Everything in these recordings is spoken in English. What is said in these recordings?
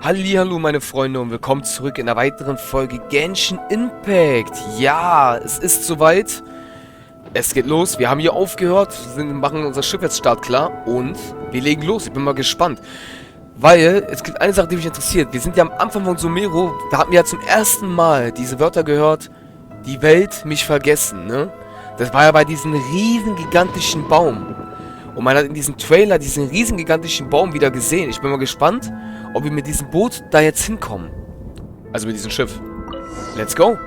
Hallihallo meine Freunde und willkommen zurück in einer weiteren Folge Genshin Impact. Ja, es ist soweit. Es geht los. Wir haben hier aufgehört, machen unser Schiff jetzt startklar und wir legen los. Ich bin mal gespannt. Weil, es gibt eine Sache, die mich interessiert. Wir sind ja am Anfang von Sumero, da hatten wir ja zum ersten Mal diese Wörter gehört. Die Welt, mich, vergessen, ne? Das war ja bei diesem riesen gigantischen Baum. Und man hat in diesem Trailer diesen riesen gigantischen Baum wieder gesehen. Ich bin mal gespannt, ob wir mit diesem Boot da jetzt hinkommen. Also mit diesem Schiff. Let's go!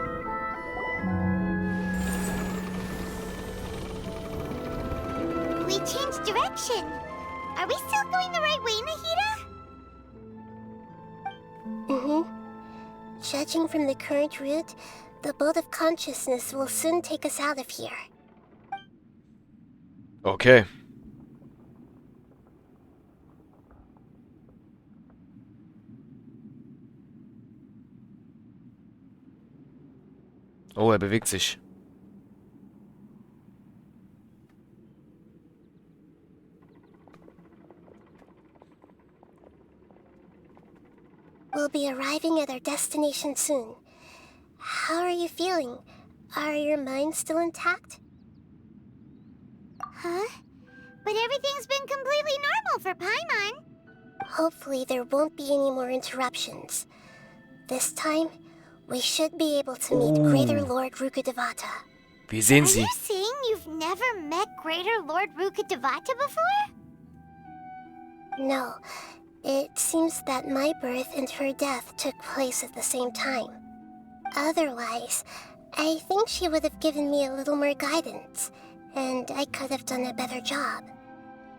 We changed direction. Are we still going the right way, Nahida? Judging from the current route, the boat of consciousness will soon take us out of here. Okay. Oh, er bewegt sich. We'll be arriving at our destination soon. How are you feeling? Are your minds still intact? Huh? But everything's been completely normal for Paimon. Hopefully there won't be any more interruptions. This time, we should be able to meet Greater Lord Rukkhadevata. Wir sehen sie. Are you saying you've never met Greater Lord Rukkhadevata before? No. It seems that my birth and her death took place at the same time. Otherwise, I think she would have given me a little more guidance, and I could have done a better job.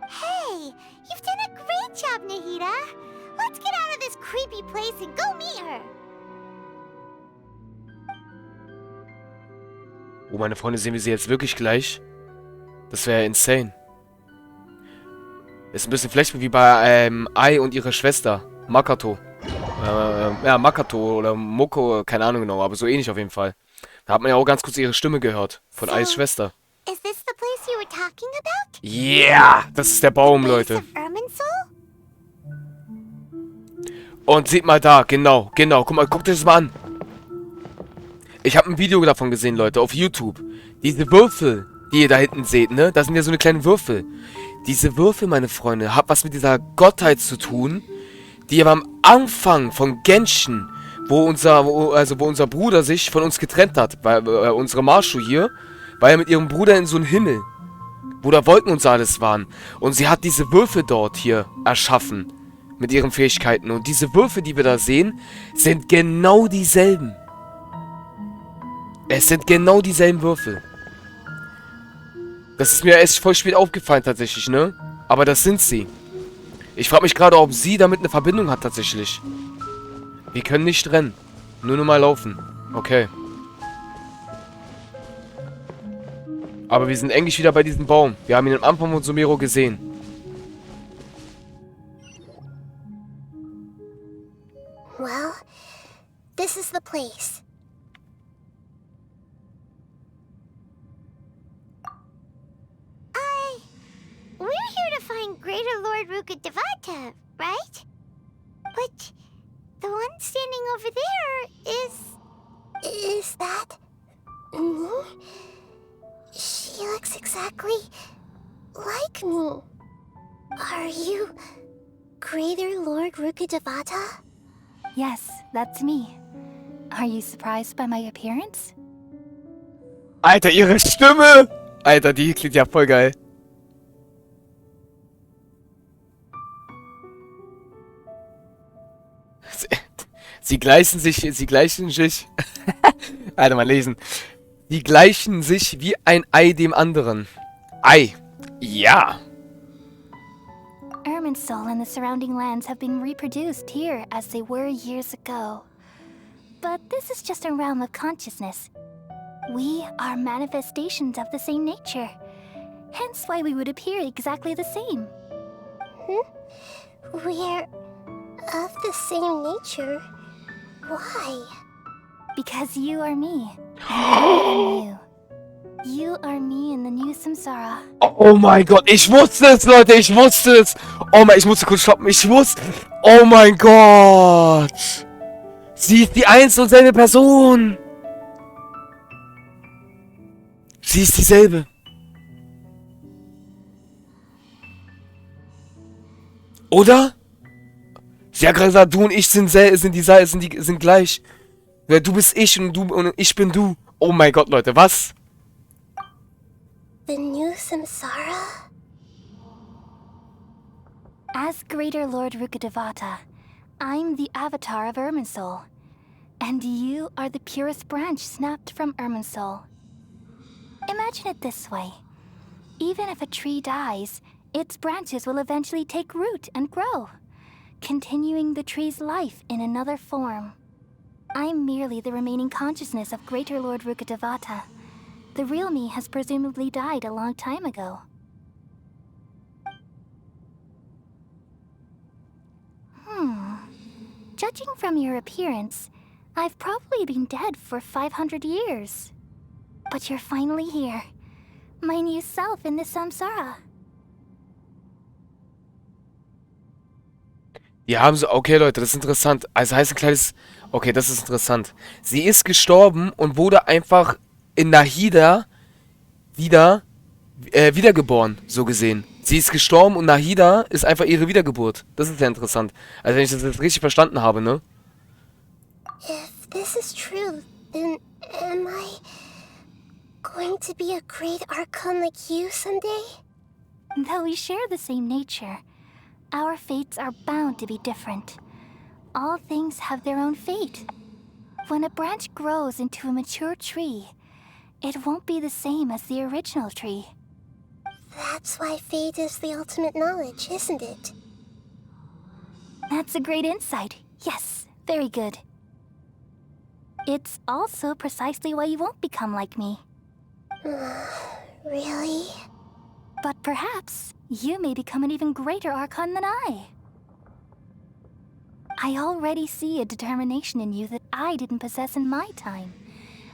Hey, you've done a great job, Nahida. Let's get out of this creepy place and go meet her. Oh, meine Freunde, sehen wir sie jetzt wirklich gleich? Das wäre insane. Ist ein bisschen vielleicht wie bei Ai und ihrer Schwester, Makato. Ja, Makato oder Moko, keine Ahnung genau, aber so ähnlich auf jeden Fall. Da hat man ja auch ganz kurz ihre Stimme gehört, von Ais Schwester. Is this the place you were talking about? Yeah, das ist der Baum, Leute. Und seht mal da, genau. Guck mal, guckt euch das mal an. Ich habe ein Video davon gesehen, Leute, auf YouTube. Diese Würfel, die ihr da hinten seht, ne? Das sind ja so eine kleine Würfel. Diese Würfel, meine Freunde, hat was mit dieser Gottheit zu tun, die aber am Anfang von Genshin, wo unser Bruder sich von uns getrennt hat, weil unsere Marshu hier, war ja mit ihrem Bruder in so einem Himmel, wo da Wolken und so alles waren. Und sie hat diese Würfel dort hier erschaffen, mit ihren Fähigkeiten. Und diese Würfel, die wir da sehen, sind genau dieselben. Es sind genau dieselben Würfel. Das ist mir erst voll spät aufgefallen tatsächlich, ne? Aber das sind sie. Ich frage mich gerade, ob sie damit eine Verbindung hat tatsächlich. Wir können nicht rennen. Nur mal laufen. Okay. Aber wir sind eigentlich wieder bei diesem Baum. Wir haben ihn am Anfang von Sumero gesehen. Well, this is the place. We're here to find Greater Lord Rukkhadevata, right? But the one standing over there is... Is that... me? She looks exactly like me. Are you Greater Lord Rukkhadevata? Yes, that's me. Are you surprised by my appearance? Alter, ihre Stimme! Alter, die klingt ja voll geil. Sie gleichen sich, Alter, mal lesen. Sie gleichen sich wie ein Ei dem anderen. Ei. Ja. Irminsul and the surrounding lands have been reproduced here as they were years ago. But this is just a realm of consciousness. We are manifestations of the same nature. Hence why we would appear exactly the same. We're of the same nature? Why? Because you are me, and I am you. You are me in the new samsara. Oh mein Gott, ich wusste es, Leute, ich wusste es. Oh mein, ich musste kurz stoppen, ich wusste. Oh mein Gott. Sie ist die eins und selbe Person. Sie ist dieselbe. Oder? Sie hat gerade gesagt, du und ich sind gleich. Ja, du bist ich und ich bin du. Oh mein Gott, Leute, was? The new samsara? As Greater Lord Rukkhadevata, I'm the avatar of Irminsul. And you are the purest branch snapped from Irminsul. Imagine it this way. Even if a tree dies, its branches will eventually take root and grow, continuing the tree's life in another form. I'm merely the remaining consciousness of Greater Lord Rukkhadevata. The real me has presumably died a long time ago. Judging from your appearance, I've probably been dead for 500 years. But you're finally here. My new self in the samsara. Die haben so, okay Leute, das ist interessant. Also heißt ein kleines, okay, das ist interessant. Sie ist gestorben und wurde einfach in Nahida wiedergeboren, so gesehen. Sie ist gestorben und Nahida ist einfach ihre Wiedergeburt. Das ist ja interessant. Also wenn ich das jetzt richtig verstanden habe, ne? If this is true, then am I going to be a great archon like you someday? Though we share the same nature, our fates are bound to be different. All things have their own fate. When a branch grows into a mature tree, it won't be the same as the original tree. That's why fate is the ultimate knowledge, isn't it? That's a great insight. Yes, very good. It's also precisely why you won't become like me. Really? But perhaps you may become an even greater archon than I. I already see a determination in you that I didn't possess in my time,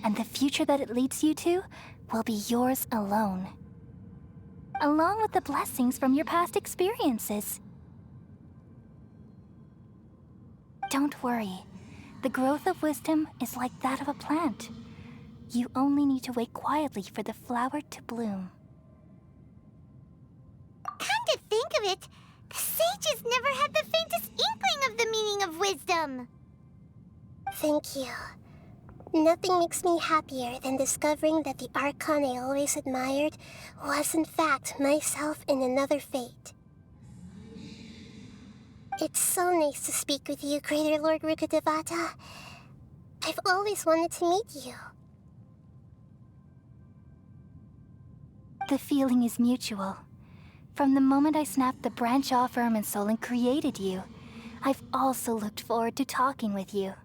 and the future that it leads you to will be yours alone. Along with the blessings from your past experiences. Don't worry. The growth of wisdom is like that of a plant. You only need to wait quietly for the flower to bloom. Come to think of it, the sages never had the faintest inkling of the meaning of wisdom. Thank you. Nothing makes me happier than discovering that the archon I always admired was in fact myself in another fate. It's so nice to speak with you, Greater Lord Rukkhadevata. I've always wanted to meet you. The feeling is mutual. From the moment I snapped the branch off Irminsul and created you, I've also looked forward to talking with you.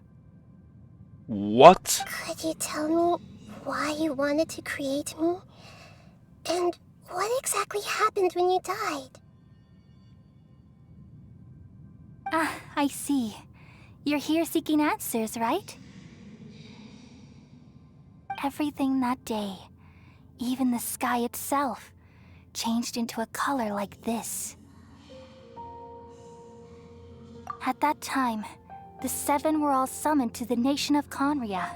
What? Could you tell me why you wanted to create me? And what exactly happened when you died? Ah, I see. You're here seeking answers, right? Everything that day, even the sky itself, changed into a color like this. At that time, the seven were all summoned to the nation of Conria.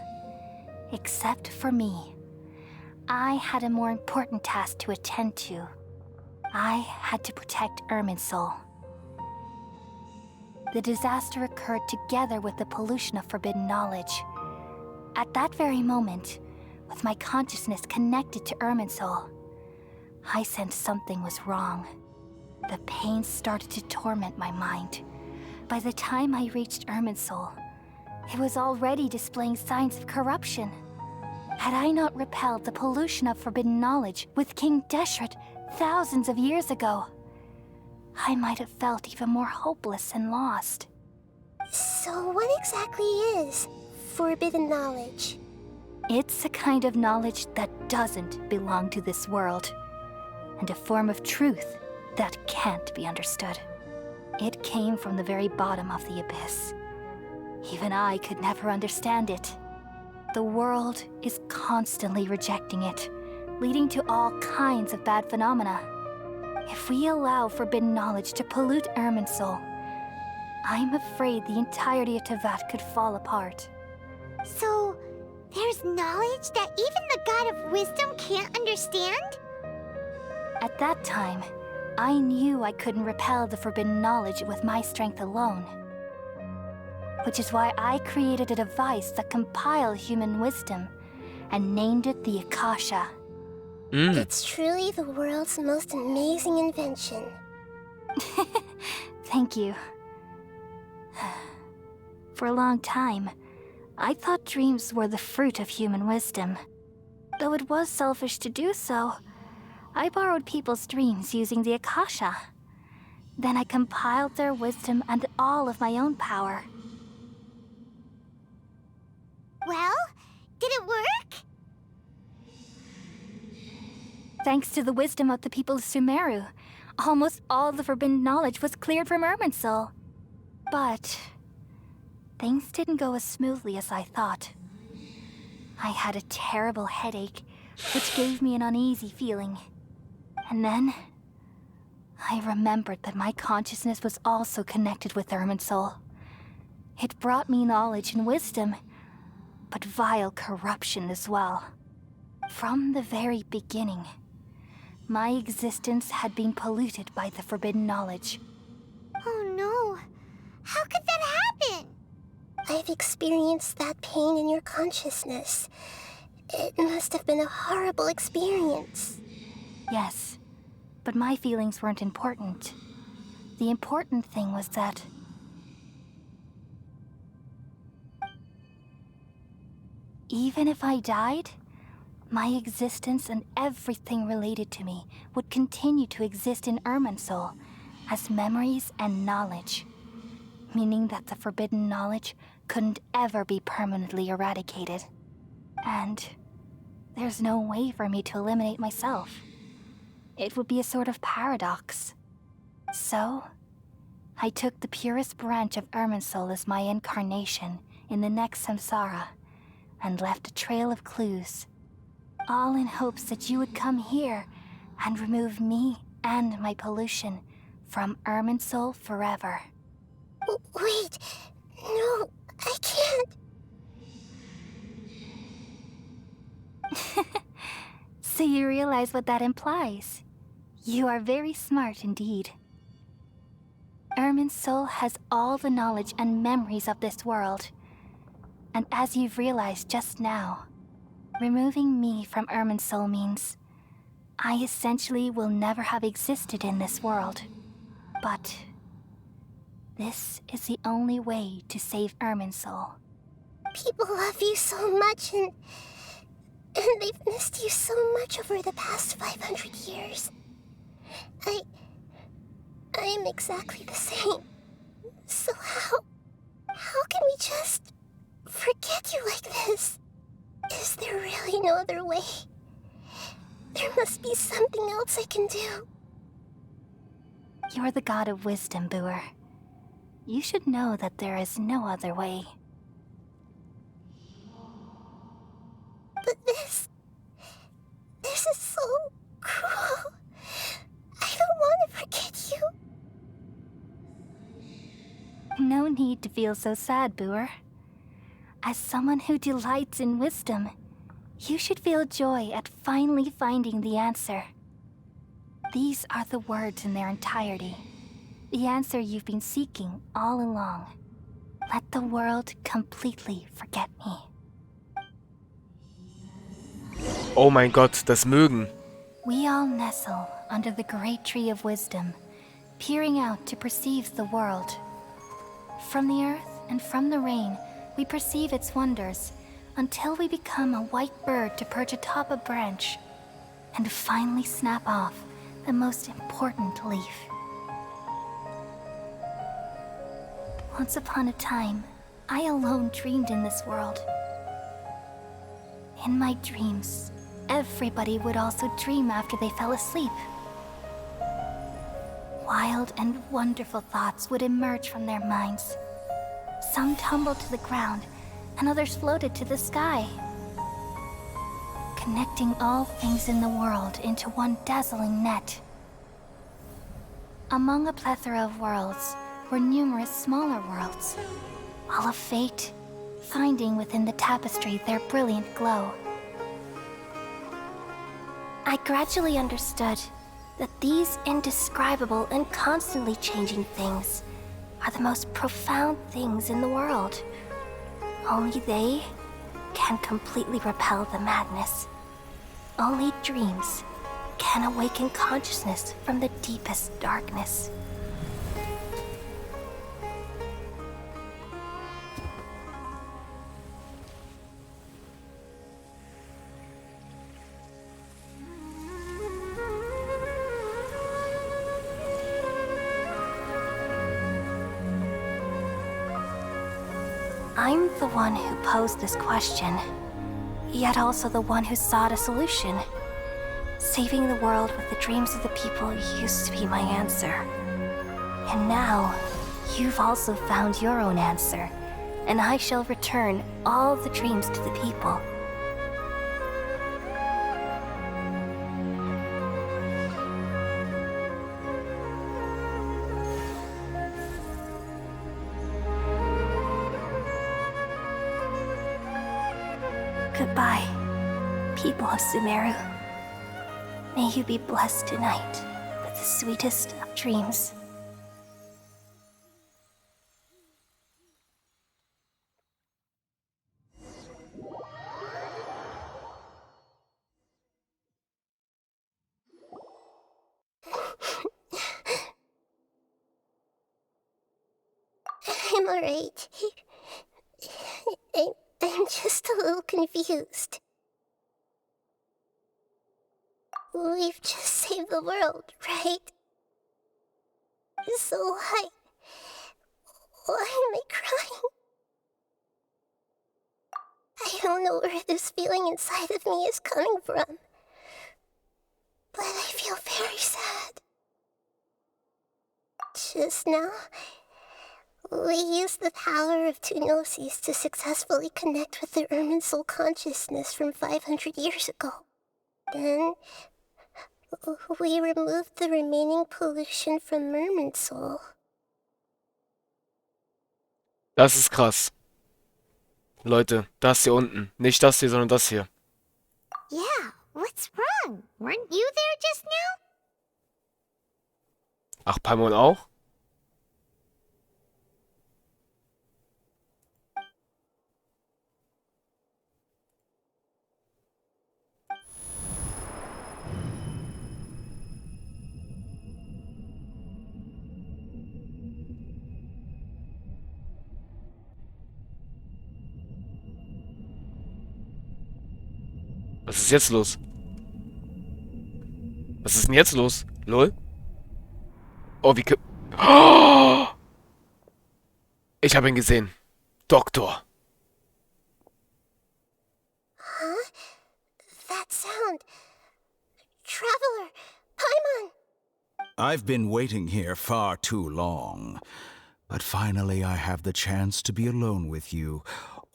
Except for me. I had a more important task to attend to. I had to protect Irminsul. The disaster occurred together with the pollution of forbidden knowledge. At that very moment, with my consciousness connected to Irminsul, I sensed something was wrong. The pain started to torment my mind. By the time I reached Irminsul, it was already displaying signs of corruption. Had I not repelled the pollution of forbidden knowledge with King Deshret thousands of years ago, I might have felt even more hopeless and lost. So what exactly is forbidden knowledge? It's a kind of knowledge that doesn't belong to this world, and a form of truth that can't be understood. It came from the very bottom of the abyss. Even I could never understand it. The world is constantly rejecting it, leading to all kinds of bad phenomena. If we allow forbidden knowledge to pollute Irminsul, I'm afraid the entirety of Teyvat could fall apart. So, there's knowledge that even the God of Wisdom can't understand? At that time, I knew I couldn't repel the forbidden knowledge with my strength alone. Which is why I created a device that compiled human wisdom and named it the Akasha. It's truly the world's most amazing invention. Thank you. For a long time, I thought dreams were the fruit of human wisdom. Though it was selfish to do so, I borrowed people's dreams using the Akasha. Then I compiled their wisdom and all of my own power. Well, did it work? Thanks to the wisdom of the people of Sumeru, almost all the forbidden knowledge was cleared from Irminsul. But things didn't go as smoothly as I thought. I had a terrible headache, which gave me an uneasy feeling. And then I remembered that my consciousness was also connected with Irminsul. It brought me knowledge and wisdom, but vile corruption as well. From the very beginning, my existence had been polluted by the forbidden knowledge. Oh no. How could that happen? I've experienced that pain in your consciousness. It must have been a horrible experience. Yes, but my feelings weren't important. The important thing was that even if I died, my existence and everything related to me would continue to exist in Irminsul as memories and knowledge, meaning that the forbidden knowledge couldn't ever be permanently eradicated. And there's no way for me to eliminate myself. It would be a sort of paradox. So, I took the purest branch of Irminsul as my incarnation in the next samsara and left a trail of clues, all in hopes that you would come here and remove me and my pollution from Irminsul forever. Wait, no, I can't. So you realize what that implies. You are very smart indeed. Irminsul has all the knowledge and memories of this world. And as you've realized just now, removing me from Irminsul means I essentially will never have existed in this world. But this is the only way to save Irminsul. People love you so much and they've missed you so much over the past 500 years. I am exactly the same. So how can we just forget you like this? Is there really no other way? There must be something else I can do. You're the god of wisdom, Booer. You should know that there is no other way. But this is so cruel. I don't want to forget you. No need to feel so sad, Booer. As someone who delights in wisdom, you should feel joy at finally finding the answer. These are the words in their entirety. The answer you've been seeking all along. Let the world completely forget me. Oh mein Gott, das Mögen. We all nestle under the great tree of wisdom, peering out to perceive the world. From the earth and from the rain, we perceive its wonders until we become a white bird to perch atop a branch and finally snap off the most important leaf. Once upon a time, I alone dreamed in this world. In my dreams, everybody would also dream after they fell asleep. Wild and wonderful thoughts would emerge from their minds. Some tumbled to the ground, and others floated to the sky. connecting all things in the world into one dazzling net. Among a plethora of worlds were numerous smaller worlds, all of fate, finding within the tapestry their brilliant glow. I gradually understood that these indescribable and constantly changing things are the most profound things in the world. Only they can completely repel the madness. Only dreams can awaken consciousness from the deepest darkness. I'm the one who posed this question, yet also the one who sought a solution. Saving the world with the dreams of the people used to be my answer. And now, you've also found your own answer, and I shall return all the dreams to the people. Goodbye, people of Sumeru. May you be blessed tonight with the sweetest of dreams. I'm alright. I'm just a little confused. We've just saved the world, right? So why am I crying? I don't know where this feeling inside of me is coming from, but I feel very sad. Just now, we used the power of two gnosis to successfully connect with the Ermin soul consciousness from 500 years ago. Then, we removed the remaining pollution from Merman soul. Das ist krass. Leute, das hier unten. Nicht das hier, sondern das hier. Yeah, what's wrong? Weren't you there just now? Ach, Paimon auch? Was ist jetzt los? Was ist denn jetzt los? Lol? Oh, wie... Oh! Ich habe ihn gesehen. Doktor. Huh? That sound. Traveler, Paimon! I've been waiting here far too long. But finally I have the chance to be alone with you.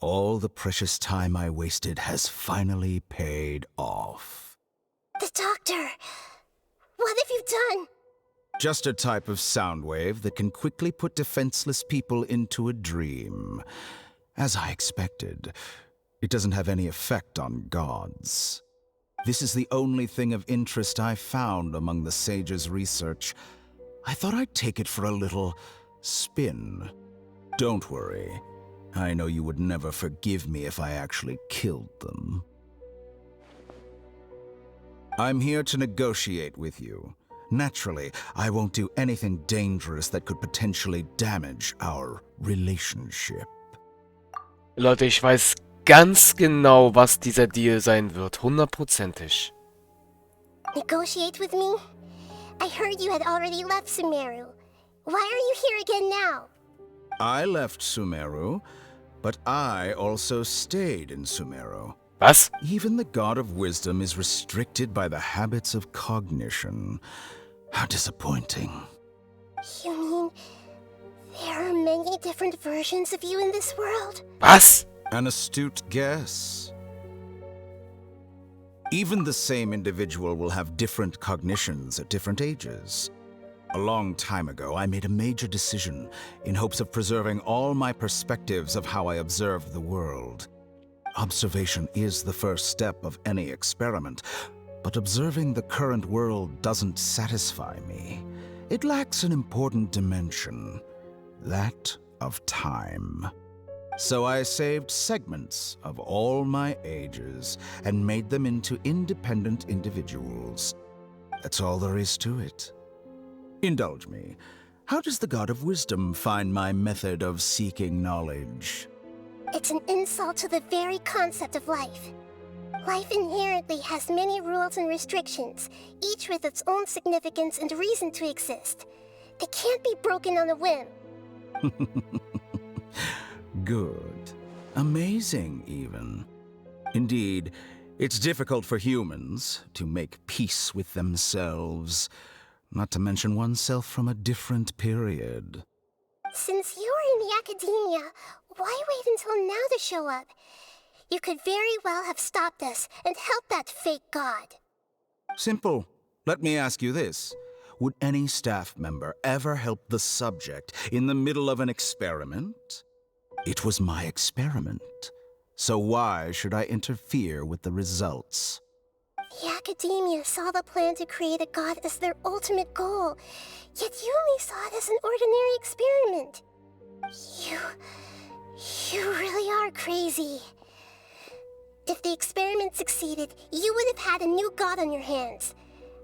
All the precious time I wasted has finally paid off. The doctor! What have you done? Just a type of sound wave that can quickly put defenseless people into a dream. As I expected, it doesn't have any effect on gods. This is the only thing of interest I found among the sage's research. I thought I'd take it for a little spin. Don't worry. I know you would never forgive me if I actually killed them. I'm here to negotiate with you. Naturally, I won't do anything dangerous that could potentially damage our relationship. Leute, ich weiß ganz genau, was dieser Deal sein wird. 100%ig. Negotiate with me? I heard you had already left Sumeru. Why are you here again now? I left Sumeru, but I also stayed in Sumeru. Was? Even the god of wisdom is restricted by the habits of cognition. How disappointing. You mean there are many different versions of you in this world? Was? An astute guess. Even the same individual will have different cognitions at different ages. A long time ago, I made a major decision in hopes of preserving all my perspectives of how I observed the world. Observation is the first step of any experiment, but observing the current world doesn't satisfy me. It lacks an important dimension, that of time. So I saved segments of all my ages and made them into independent individuals. That's all there is to it. Indulge me. How does the God of Wisdom find my method of seeking knowledge? It's an insult to the very concept of life. Life inherently has many rules and restrictions, each with its own significance and reason to exist. It can't be broken on a whim. Good. Amazing, even. Indeed, it's difficult for humans to make peace with themselves, not to mention oneself from a different period. Since you're in the academia, why wait until now to show up? You could very well have stopped us and helped that fake god. Simple. Let me ask you this. Would any staff member ever help the subject in the middle of an experiment? It was my experiment, so why should I interfere with the results? The academia saw the plan to create a god as their ultimate goal, yet you only saw it as an ordinary experiment. You really are crazy. If the experiment succeeded, you would have had a new god on your hands.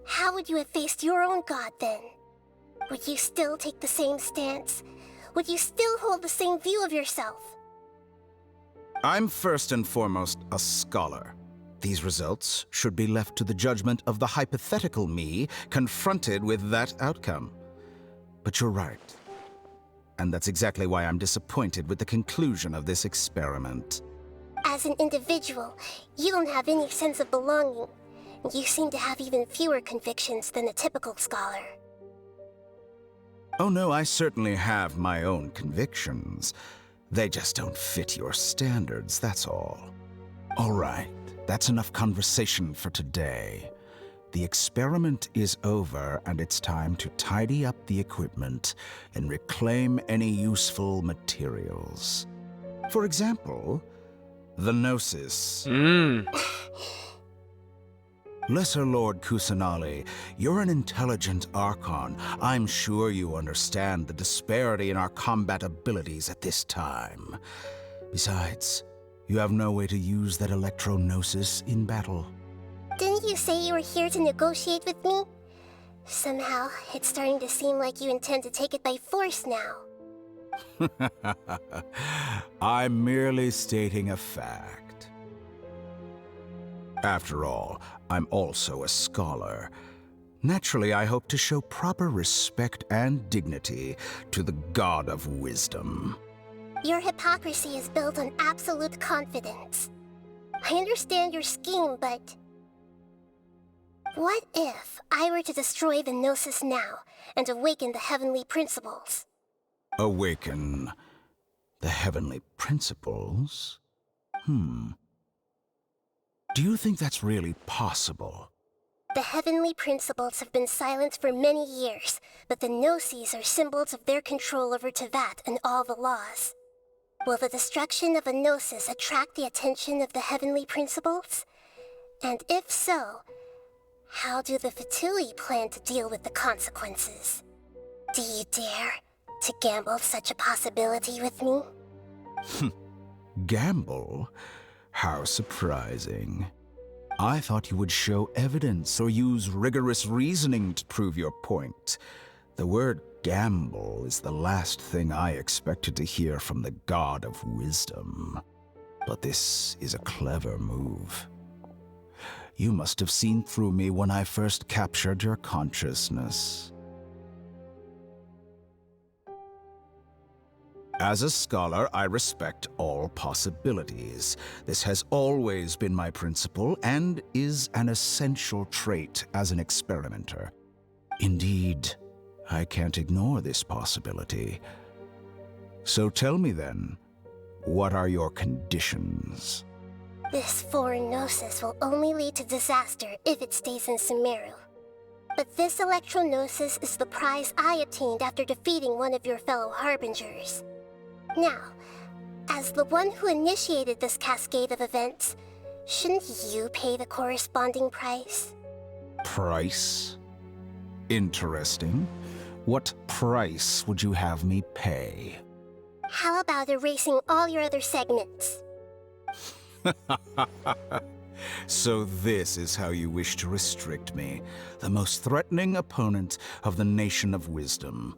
How would you have faced your own god then? Would you still take the same stance? Would you still hold the same view of yourself? I'm first and foremost a scholar. These results should be left to the judgment of the hypothetical me confronted with that outcome. But you're right. And that's exactly why I'm disappointed with the conclusion of this experiment. As an individual, you don't have any sense of belonging. You seem to have even fewer convictions than a typical scholar. Oh no, I certainly have my own convictions. They just don't fit your standards, that's all. All right, that's enough conversation for today. The experiment is over, and it's time to tidy up the equipment and reclaim any useful materials. For example, the Gnosis. Lesser Lord Kusanali, you're an intelligent Archon. I'm sure you understand the disparity in our combat abilities at this time. Besides, you have no way to use that Electro-Gnosis in battle. Didn't you say you were here to negotiate with me? Somehow, it's starting to seem like you intend to take it by force now. I'm merely stating a fact. After all, I'm also a scholar. Naturally, I hope to show proper respect and dignity to the God of Wisdom. Your hypocrisy is built on absolute confidence. I understand your scheme, but... what if I were to destroy the Gnosis now and awaken the heavenly principles? Awaken the heavenly principles? Do you think that's really possible? The heavenly principles have been silent for many years, but the Gnosis are symbols of their control over Teyvat and all the laws. Will the destruction of a Gnosis attract the attention of the heavenly principles? And if so, how do the Fatui plan to deal with the consequences? Do you dare to gamble such a possibility with me? Gamble? How surprising. I thought you would show evidence or use rigorous reasoning to prove your point. The word gamble is the last thing I expected to hear from the God of Wisdom. But this is a clever move. You must have seen through me when I first captured your consciousness. As a scholar, I respect all possibilities. This has always been my principle and is an essential trait as an experimenter. Indeed, I can't ignore this possibility. So tell me then, what are your conditions? This foreign gnosis will only lead to disaster if it stays in Sumeru. But this electro-gnosis is the prize I obtained after defeating one of your fellow harbingers. Now, as the one who initiated this cascade of events, shouldn't you pay the corresponding price? Price? Interesting. What price would you have me pay? How about erasing all your other segments? So this is how you wish to restrict me, the most threatening opponent of the Nation of Wisdom.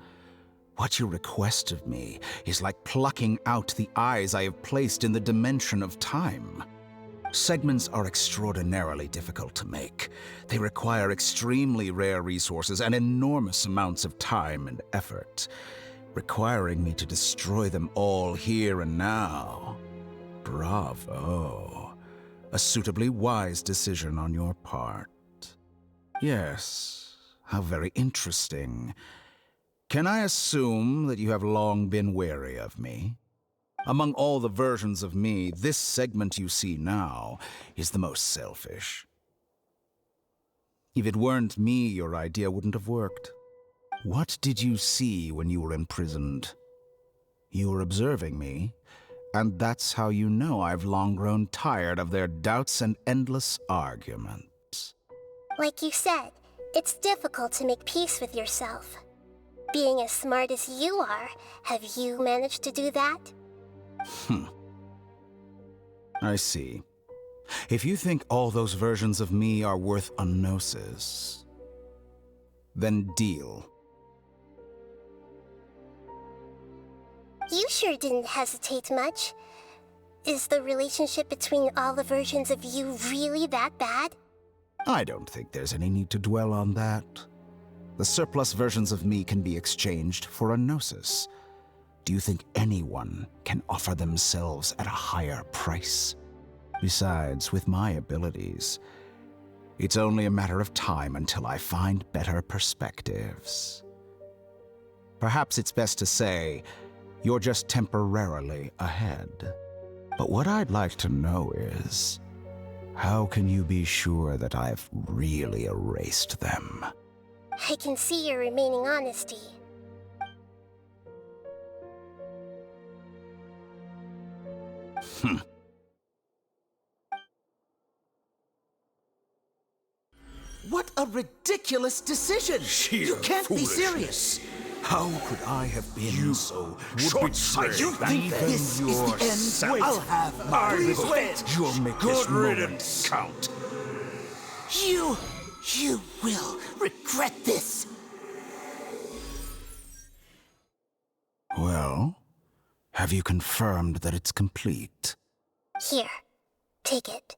What you request of me is like plucking out the eyes I have placed in the dimension of time. Segments are extraordinarily difficult to make. They require extremely rare resources and enormous amounts of time and effort, requiring me to destroy them all here and now. Bravo. A suitably wise decision on your part. Yes, how very interesting. Can I assume that you have long been wary of me? Among all the versions of me, this segment you see now is the most selfish. If it weren't me, your idea wouldn't have worked. What did you see when you were imprisoned? You were observing me, and that's how you know I've long grown tired of their doubts and endless arguments. Like you said, it's difficult to make peace with yourself. Being as smart as you are, have you managed to do that? I see. If you think all those versions of me are worth a gnosis, then deal. You sure didn't hesitate much. Is the relationship between all the versions of you really that bad? I don't think there's any need to dwell on that. The surplus versions of me can be exchanged for a gnosis. Do you think anyone can offer themselves at a higher price? Besides, with my abilities, it's only a matter of time until I find better perspectives. Perhaps it's best to say, you're just temporarily ahead. But what I'd like to know is, how can you be sure that I've really erased them? I can see your remaining honesty. What a ridiculous decision! You can't be serious! How could I have been so short-sighted? You think this is the end? I'll have my revenge! You'll make this moment count. You will regret this! Well, have you confirmed that it's complete? Here, take it.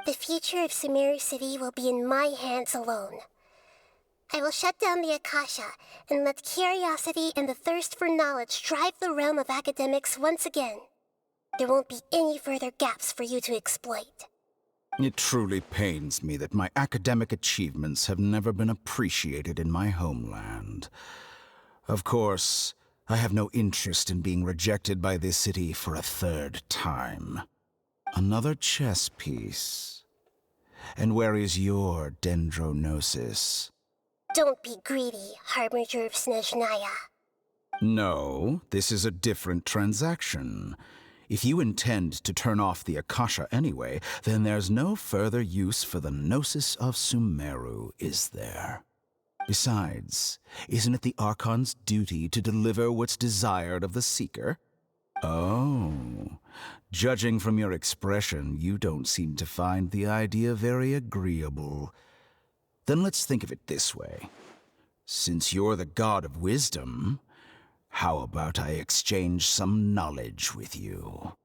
The future of Sumeru City will be in my hands alone. I will shut down the Akasha and let curiosity and the thirst for knowledge drive the realm of academics once again. There won't be any further gaps for you to exploit. It truly pains me that my academic achievements have never been appreciated in my homeland. Of course, I have no interest in being rejected by this city for a third time. Another chess piece. And where is your dendrognosis? Don't be greedy, Harbinger of Snezhnaya. No, this is a different transaction. If you intend to turn off the Akasha anyway, then there's no further use for the Gnosis of Sumeru, is there? Besides, isn't it the Archon's duty to deliver what's desired of the Seeker? Oh, judging from your expression, you don't seem to find the idea very agreeable. Then let's think of it this way. Since you're the god of wisdom, how about I exchange some knowledge with you?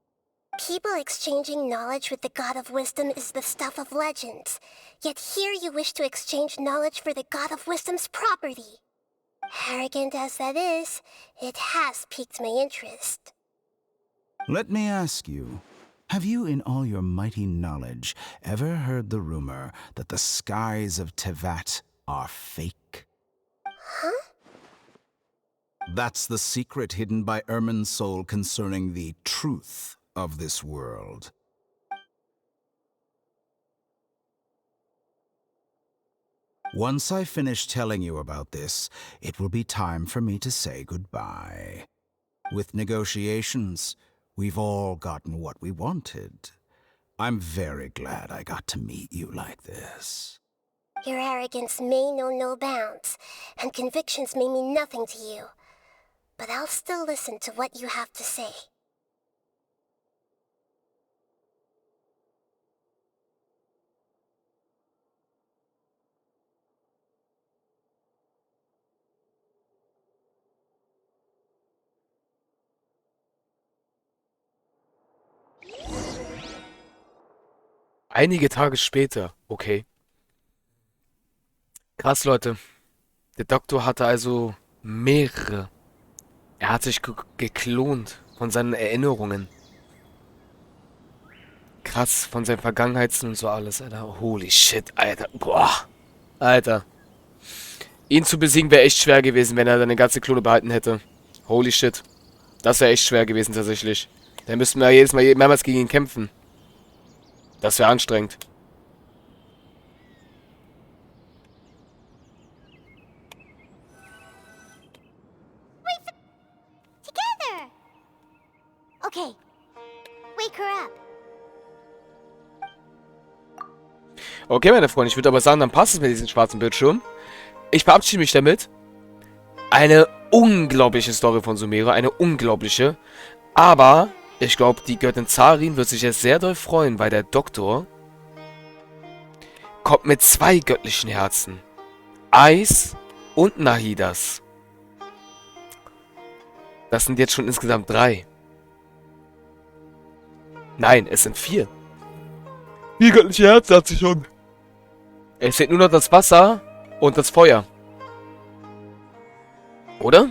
People exchanging knowledge with the God of Wisdom is the stuff of legends. Yet here you wish to exchange knowledge for the God of Wisdom's property. Arrogant as that is, it has piqued my interest. Let me ask you, have you in all your mighty knowledge ever heard the rumor that the skies of Tevat are fake? Huh? That's the secret hidden by Irmin's soul concerning the truth of this world. Once I finish telling you about this, it will be time for me to say goodbye. With negotiations, we've all gotten what we wanted. I'm very glad I got to meet you like this. Your arrogance may know no bounds, and convictions may mean nothing to you. But I'll still listen to what you have to say. Einige Tage später. Okay. Krass, Leute. Der Doktor hatte also mehrere. Er hat sich geklont von seinen Erinnerungen. Krass, von seinen Vergangenheiten und so alles, Alter. Holy shit, Alter. Boah. Alter. Ihn zu besiegen wäre echt schwer gewesen, wenn er seine ganze Klone behalten hätte. Holy shit. Das wäre echt schwer gewesen, tatsächlich. Dann müssten wir jedes Mal mehrmals gegen ihn kämpfen. Das wäre anstrengend. Together! Okay. Wake her up. Okay, meine Freunde, ich würde aber sagen, dann passt es mit diesem schwarzen Bildschirm. Ich verabschiede mich damit. Eine unglaubliche Story von Sumeru, eine unglaubliche. Aber ich glaube, die Göttin Zarin wird sich jetzt sehr doll freuen, weil der Doktor kommt mit 2 göttlichen Herzen. Eis und Nahidas. Das sind jetzt schon insgesamt 3. Nein, es sind 4. 4 göttliche Herzen hat sie schon. Es fehlt nur noch das Wasser und das Feuer. Oder?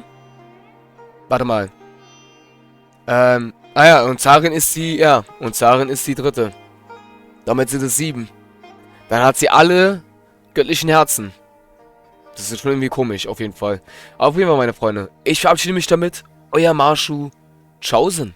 Warte mal. Ja, und Zarin ist die, und Zarin ist die 3. Damit sind es 7. Dann hat sie alle göttlichen Herzen. Das ist schon irgendwie komisch, auf jeden Fall. Auf jeden Fall, meine Freunde. Ich verabschiede mich damit. Euer Marshu. Tschaußen.